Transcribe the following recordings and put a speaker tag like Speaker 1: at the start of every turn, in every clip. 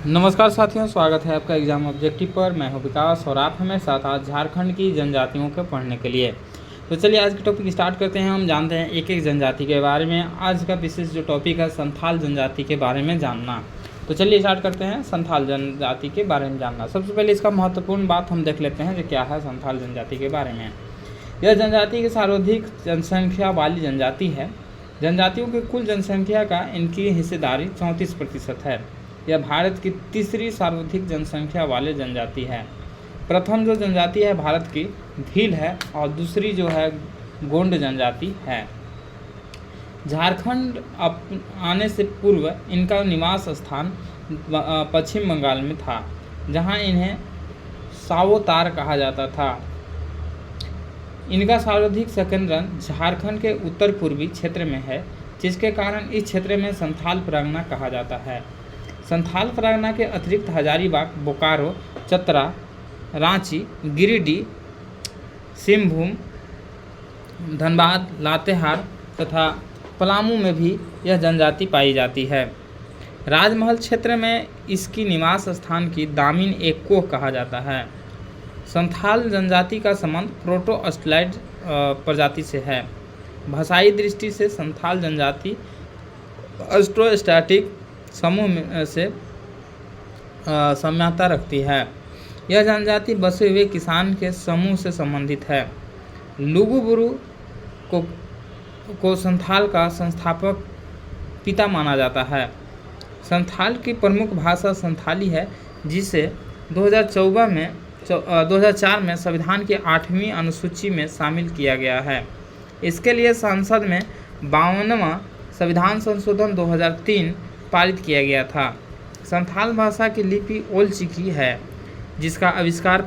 Speaker 1: नमस्कार साथियों, स्वागत है आपका एग्जाम ऑब्जेक्टिव पर। मैं हूं विकास और आप हमें साथ आज झारखंड की जनजातियों को पढ़ने के लिए। तो चलिए आज के टॉपिक स्टार्ट करते हैं। हम जानते हैं एक एक जनजाति के बारे में। आज का विशेष जो टॉपिक है संथाल जनजाति के बारे में जानना। तो चलिए स्टार्ट करते हैं संथाल जनजाति के बारे में जानना। सबसे पहले इसका महत्वपूर्ण बात हम देख लेते हैं जो क्या है संथाल जनजाति के बारे में। यह जनजाति की सर्वाधिक जनसंख्या वाली जनजाति है। जनजातियों की कुल जनसंख्या का इनकी हिस्सेदारी 34% है। यह भारत की तीसरी सर्वाधिक जनसंख्या वाले जनजाति है। प्रथम जो जनजाति है भारत की भील है और दूसरी जो है गोंड जनजाति है। झारखंड आने से पूर्व इनका निवास स्थान पश्चिम बंगाल में था, जहां इन्हें सावोतार कहा जाता था। इनका सर्वाधिक संकेंद्रण झारखंड के उत्तर पूर्वी क्षेत्र में है, जिसके कारण इस क्षेत्र में संथाल परगना कहा जाता है। संथाल परगना के अतिरिक्त हजारीबाग, बोकारो, चतरा, रांची, गिरिडीह, सिंहभूम, धनबाद, लातेहार तथा पलामू में भी यह जनजाति पाई जाती है। राजमहल क्षेत्र में इसकी निवास स्थान की दामिन एक कोह कहा जाता है। संथाल जनजाति का संबंध प्रोटो-ऑस्ट्रेलाइड प्रजाति से है। भाषाई दृष्टि से संथाल जनजाति ऑस्ट्रो-स्टैटिक समूह से साम्यता रखती है। यह जनजाति बसे हुए किसान के समूह से संबंधित है। लुगुबुरु को संथाल का संस्थापक पिता माना जाता है। संथाल की प्रमुख भाषा संथाली है, जिसे 2004 में संविधान की 8वीं अनुसूची में शामिल किया गया है। इसके लिए संसद में 52वां संविधान संशोधन 2003 पारित किया गया था। संथाल भाषा की लिपि ओल चिकी है, जिसका आविष्कार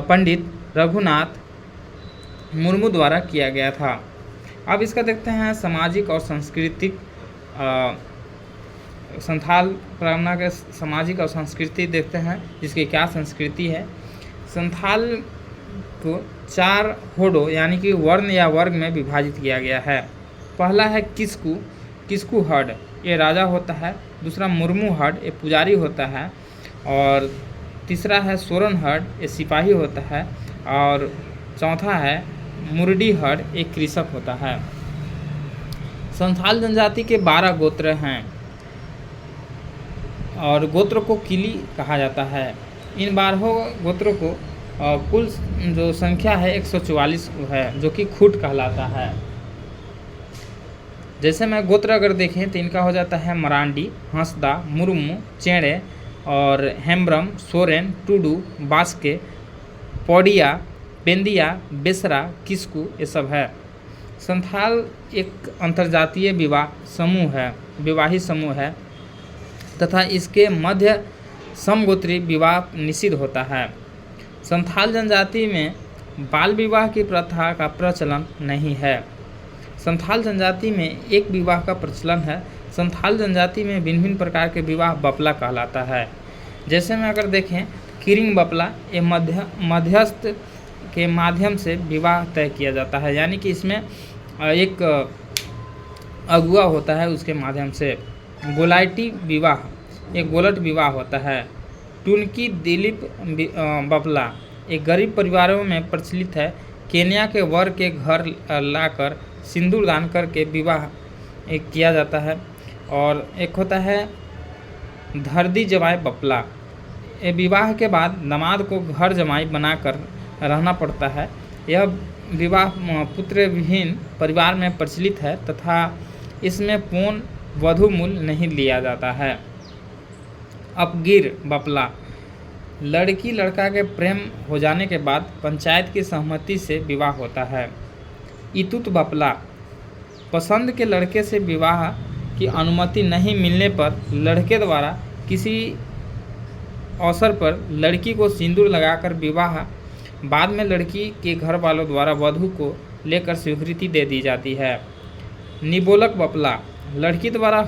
Speaker 1: पंडित रघुनाथ मुर्मू द्वारा किया गया था। अब इसका देखते हैं सामाजिक और सांस्कृतिक। संथाल परगना के सामाजिक और संस्कृति देखते हैं, जिसकी क्या संस्कृति है। संथाल को 4 होड़ों यानी कि वर्ण या वर्ग में विभाजित किया गया है। पहला है किस्कू हर्ड, ये राजा होता है। दूसरा मुर्मू हर्ड, ये पुजारी होता है। और तीसरा है सोरन हर्ड, ये सिपाही होता है। और चौथा है मुरडी हर्ड, एक कृषक होता है। संथाल जनजाति के 12 गोत्र हैं और गोत्र को किली कहा जाता है। इन 12 गोत्रों को कुल जो संख्या है 144 है, जो कि खूट कहलाता है। जैसे मैं गोत्र अगर देखें तो इनका हो जाता है मरांडी, हंसदा, मुर्मू, चेड़े और हेम्ब्रम, सोरेन, टुडू, बास्के, पौड़िया, पेंदिया, बेसरा, किस्कू, ये सब है। संथाल एक अंतर्जातीय विवाही समूह है तथा इसके मध्य समगोत्री विवाह निषिद्ध होता है। संथाल जनजाति में बाल विवाह की प्रथा का प्रचलन नहीं है। संथाल जनजाति में एक विवाह का प्रचलन है। संथाल जनजाति में भिन्न भिन्न प्रकार के विवाह बपला कहलाता है। जैसे में अगर देखें किरिंग बपला, ये मध्यस्थ के माध्यम से विवाह तय किया जाता है, यानी कि इसमें एक अगुआ होता है, उसके माध्यम से। गोलाइटी विवाह, एक गोलट विवाह होता है। टुनकी दिलीप बपला एक गरीब परिवारों में प्रचलित है। केन्या के वर के घर लाकर सिंदूर दान करके विवाह एक किया जाता है। और एक होता है धरदी जवाई बपला, ये विवाह के बाद दामाद को घर जमाई बनाकर रहना पड़ता है। यह विवाह पुत्र विहीन परिवार में प्रचलित है तथा इसमें पूर्ण वधू मूल्य नहीं लिया जाता है। अपगिर बपला, लड़की लड़का के प्रेम हो जाने के बाद पंचायत की सहमति से विवाह होता है। इतुत बपला, पसंद के लड़के से विवाह की अनुमति नहीं मिलने पर लड़के द्वारा किसी अवसर पर लड़की को सिंदूर लगाकर विवाह, बाद में लड़की के घर वालों द्वारा वधू को लेकर स्वीकृति दे दी जाती है। निबोलक बपला, लड़की द्वारा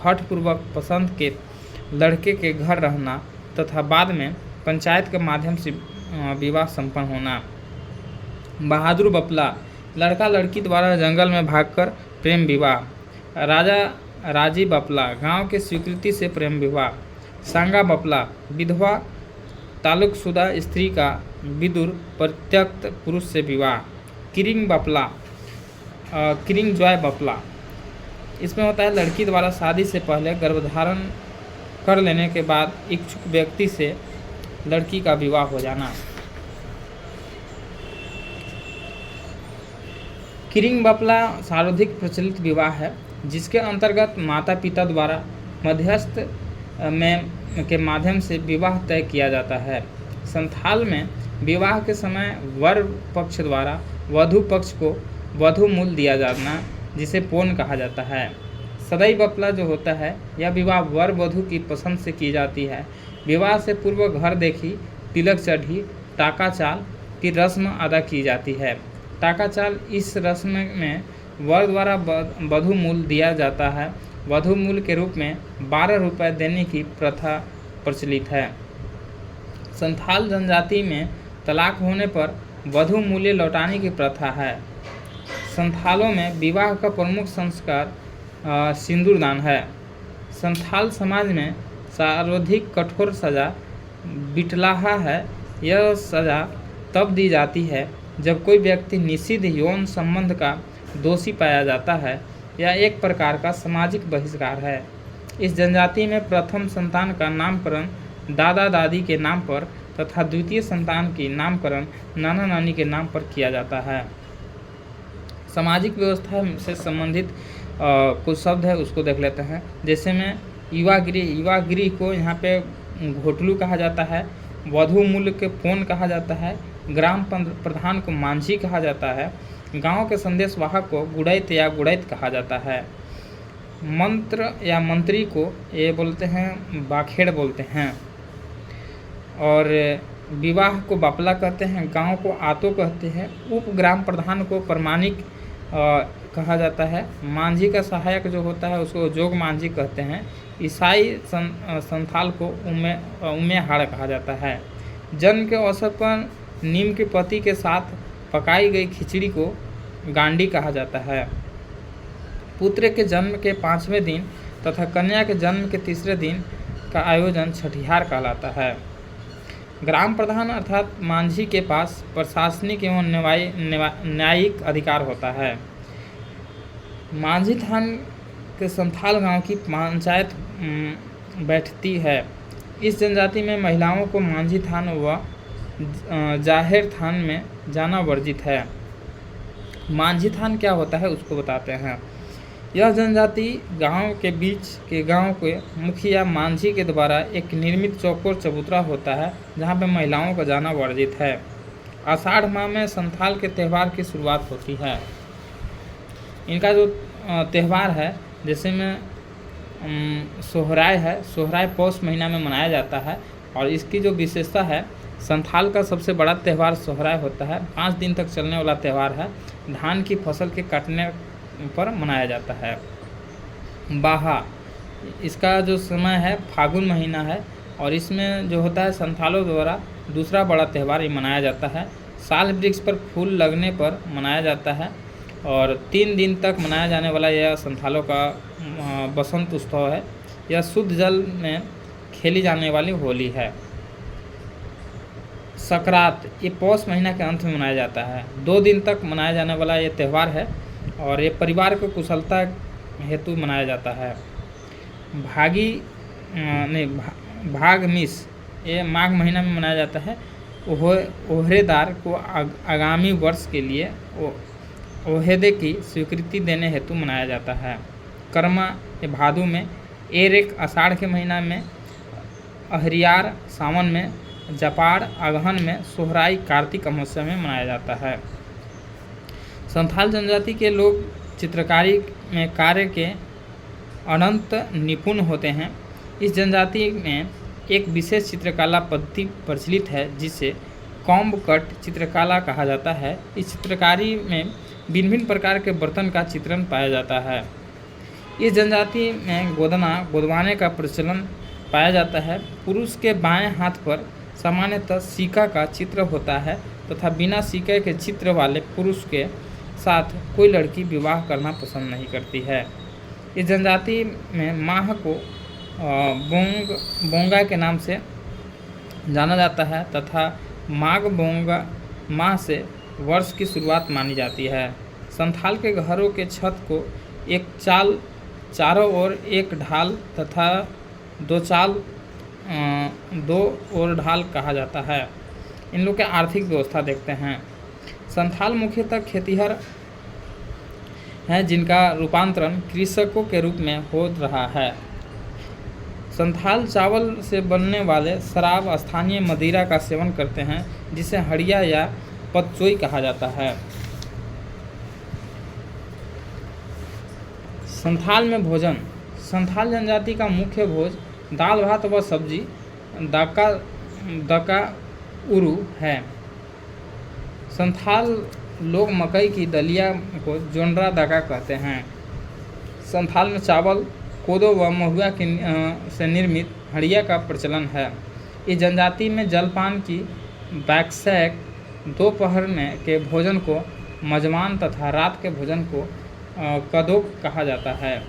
Speaker 1: हठपूर्वक पसंद के लड़के के घर रहना तथा बाद में पंचायत के माध्यम से विवाह संपन्न होना। बहादुर बपला, लड़का लड़की द्वारा जंगल में भागकर प्रेम विवाह। राजा राजी बपला, गांव के स्वीकृति से प्रेम विवाह। सांगा बपला, विधवा ताल्लुकशुदा स्त्री का विदुर परित्यक्त पुरुष से विवाह। किरिंग बपला, किरिंग जॉय बपला, इसमें होता है लड़की द्वारा शादी से पहले गर्भधारण कर लेने के बाद इच्छुक व्यक्ति से लड़की का विवाह हो जाना। किरिंग बपला सर्वाधिक प्रचलित विवाह है, जिसके अंतर्गत माता पिता द्वारा मध्यस्थ के माध्यम से विवाह तय किया जाता है। संथाल में विवाह के समय वर पक्ष द्वारा वधु पक्ष को वधु मूल दिया जाना, जिसे पोन कहा जाता है। सदाई बपला जो होता है, यह विवाह वर वधु की पसंद से की जाती है। विवाह से पूर्व घर देखी, तिलक चढ़ी, टाका चाल की रस्म अदा की जाती है। टाका चाल इस रस्म में वर द्वारा वधु मूल दिया जाता है। वधु मूल के रूप में 12 रुपये देने की प्रथा प्रचलित है। संथाल जनजाति में तलाक होने पर वधु मूल्य लौटाने की प्रथा है। संथालों में विवाह का प्रमुख संस्कार सिंदूरदान है। संथाल समाज में सर्वाधिक कठोर सजा बिटलाहा है। यह सजा तब दी जाती है जब कोई व्यक्ति निषिद्ध यौन संबंध का दोषी पाया जाता है। यह एक प्रकार का सामाजिक बहिष्कार है। इस जनजाति में प्रथम संतान का नामकरण दादा दादी के नाम पर तथा द्वितीय संतान की नामकरण नाना नानी के नाम पर किया जाता है। सामाजिक व्यवस्था से संबंधित कुछ शब्द है, उसको देख लेते हैं। जैसे में युवागिरी, युवागिरी को यहाँ पे घोटलू कहा जाता है। वधु मूल के पोन कहा जाता है। ग्राम प्रधान को मांझी कहा जाता है। गांव के संदेशवाहक को गुड़ैत या गुड़ैत कहा जाता है। मंत्र या मंत्री को ये बोलते हैं बाखेड़ बोलते हैं। और विवाह को बपला कहते हैं। गांव को आतो कहते हैं। उप ग्राम प्रधान को प्रमाणिक कहा जाता है। मांझी का सहायक जो होता है उसको जोग मांझी कहते हैं। ईसाई संथाल को उम्मे हाड़ कहा जाता है। जन्म के अवसर पर नीम के पत्ती के साथ पकाई गई खिचड़ी को गांडी कहा जाता है। पुत्र के जन्म के 5वें दिन तथा कन्या के जन्म के 3रे दिन का आयोजन छठिहार कहलाता है। ग्राम प्रधान अर्थात मांझी के पास प्रशासनिक एवं न्यायिक अधिकार होता है। मांझी थान के संथाल गांव की पंचायत बैठती है। इस जनजाति में महिलाओं को मांझी थान व जाहिर थान में जाना वर्जित है। मांझी थान क्या होता है उसको बताते हैं। यह जनजाति गांव के बीच के गांव के मुखिया मांझी के द्वारा एक निर्मित चौकोर चबूतरा होता है, जहां पे महिलाओं का जाना वर्जित है। आषाढ़ माह में संथाल के त्यौहार की शुरुआत होती है। इनका जो त्यौहार है, जैसे में सोहराय है, सोहराय पौष महीना में मनाया जाता है। और इसकी जो विशेषता है, संथाल का सबसे बड़ा त्यौहार सोहराय होता है। 5 दिन तक चलने वाला त्यौहार है। धान की फसल के काटने पर मनाया जाता है। बाहा, इसका जो समय है फागुन महीना है। और इसमें जो होता है संथालों द्वारा दूसरा बड़ा त्यौहार ये मनाया जाता है। साल वृक्ष पर फूल लगने पर मनाया जाता है। और 3 दिन तक मनाया जाने वाला यह संथालों का बसंत उत्सव है। यह शुद्ध जल में खेली जाने वाली होली है। सकरात, ये पौष महीना के अंत में मनाया जाता है। 2 दिन तक मनाया जाने वाला ये त्यौहार है और ये परिवार को कुशलता हेतु मनाया जाता है। भागमीस, ये माघ महीना में मनाया जाता है। ओहरेदार को आगामी वर्ष के लिए ओहदे की स्वीकृति देने हेतु मनाया जाता है। कर्मा, ये भादु में। एरेक, आषाढ़ के महीना में। अहरियार, सावन में। जपाड़, अगहन में। सोहराई, कार्तिक अमावस्या में मनाया जाता है। संथाल जनजाति के लोग चित्रकारी में कार्य के अनंत निपुण होते हैं। इस जनजाति में एक विशेष चित्रकला पद्धति प्रचलित है, जिसे कॉम्ब कट चित्रकला कहा जाता है। इस चित्रकारी में भिन्न भिन्न प्रकार के बर्तन का चित्रण पाया जाता है। इस जनजाति में गोदवाने का प्रचलन पाया जाता है। पुरुष के बाएं हाथ पर सामान्यतः सिक्का का चित्र होता है तथा बिना सिक्के के चित्र वाले पुरुष के साथ कोई लड़की विवाह करना पसंद नहीं करती है। इस जनजाति में माह को बोंगा के नाम से जाना जाता है तथा माघ बोंगा माह से वर्ष की शुरुआत मानी जाती है। संथाल के घरों के छत को एक चाल, चारों ओर एक ढाल तथा दो और ढाल कहा जाता है। इन लोग के आर्थिक व्यवस्था देखते हैं। संथाल मुख्यतः खेतिहर हैं जिनका रूपांतरण कृषकों के रूप में हो रहा है। संथाल चावल से बनने वाले शराब स्थानीय मदिरा का सेवन करते हैं जिसे हड़िया या पतचोई कहा जाता है। संथाल में भोजन। संथाल जनजाति का मुख्य भोज दाल भात व सब्जी दका उरु है। संथाल लोग मकई की दलिया को जोंड्रा दका कहते हैं। संथाल में चावल, कोदो व महुआ से निर्मित हड़िया का प्रचलन है। इस जनजाति में जलपान की बैकसैक, दोपहर में के भोजन को मजमान तथा रात के भोजन को कदोक कहा जाता है।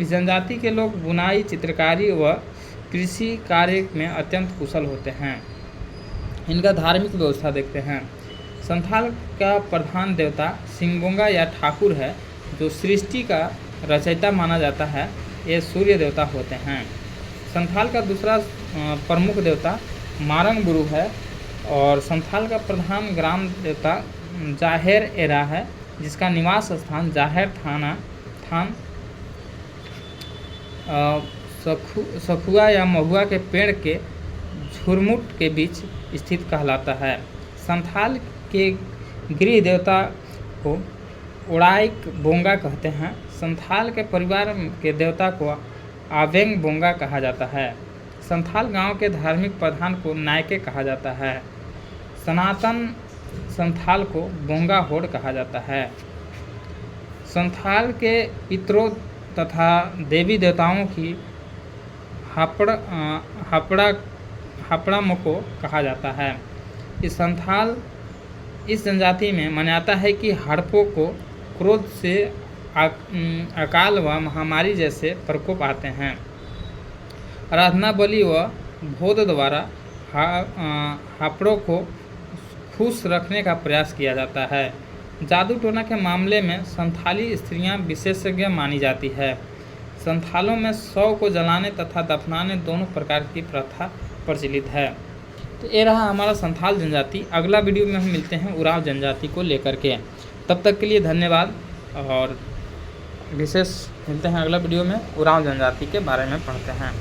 Speaker 1: इस जनजाति के लोग बुनाई, चित्रकारी व कृषि कार्य में अत्यंत कुशल होते हैं। इनका धार्मिक व्यवस्था देखते हैं। संथाल का प्रधान देवता सिंगबोंगा या ठाकुर है जो सृष्टि का रचयिता माना जाता है। ये सूर्य देवता होते हैं। संथाल का दूसरा प्रमुख देवता मारंग गुरु है और संथाल का प्रधान ग्राम देवता जाहेर एरा है जिसका निवास स्थान जाहेर थान सखुआ या महुआ के पेड़ के झुरमुट के बीच स्थित कहलाता है। संथाल के गृह देवता को उड़ाइक बोंगा कहते हैं। संथाल के परिवार के देवता को आवेंग बोंगा कहा जाता है। संथाल गांव के धार्मिक प्रधान को नायके कहा जाता है। सनातन संथाल को बोंगा होड़ कहा जाता है। संथाल के पितरों तथा देवी देवताओं की हापड़ा मको कहा जाता है। इस जनजाति में मान्यता है कि हड़पों को क्रोध से अकाल व महामारी जैसे प्रकोप आते हैं। आराधना बलि व भोद द्वारा हापड़ों को खुश रखने का प्रयास किया जाता है। जादू टोना के मामले में संथाली स्त्रियां विशेषज्ञ मानी जाती है। संथालों में शव को जलाने तथा दफनाने दोनों प्रकार की प्रथा प्रचलित है। तो ये रहा हमारा संथाल जनजाति। अगला वीडियो में हम मिलते हैं उरांव जनजाति को लेकर के। तब तक के लिए धन्यवाद और विशेष मिलते हैं अगला वीडियो में उरांव जनजाति के बारे में पढ़ते हैं।